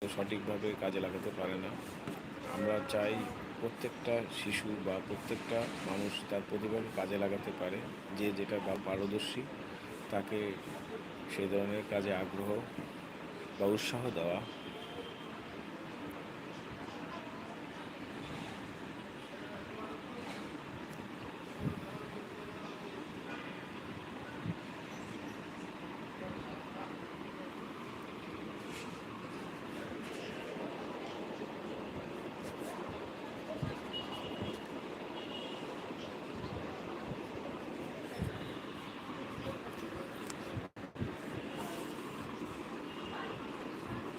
সঠিকভাবে কাজে লাগাতে পারে না। আমরা চাই প্রত্যেকটা শিশু বা প্রত্যেকটা মানুষ তার প্রতিভাকে কাজে লাগাতে পারে। যে যেটা বা পারদর্শী তাকে সেই ধরনের কাজে আগ্রহ বা উৎসাহ দেওয়া।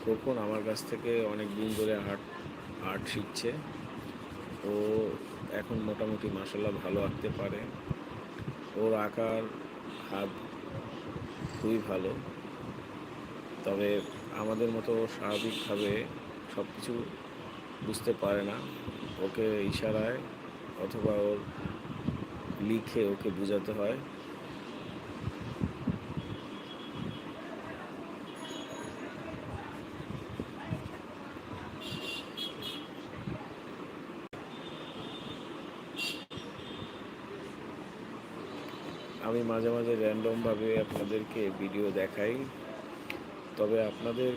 খোকন আমার কাছ থেকে অনেক দিন ধরে আর্ট শিখছে। ও এখন মোটামুটি মাশাআল্লাহ ভালো আঁকতে পারে। ওর আঁকার হাত খুবই ভালো। তবে আমাদের মতো স্বাভাবিকভাবে সব কিছু বুঝতে পারে না। ওকে ইশারায় অথবা ওর লিখে ওকে বোঝাতে হয়। আমি মাঝে মাঝে র্যান্ডমভাবে আপনাদেরকে ভিডিও দেখাই। তবে আপনাদের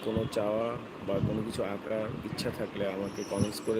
কোনো চাওয়া বা কোনো কিছু আঁকার ইচ্ছা থাকলে আমাকে কমেন্টস করে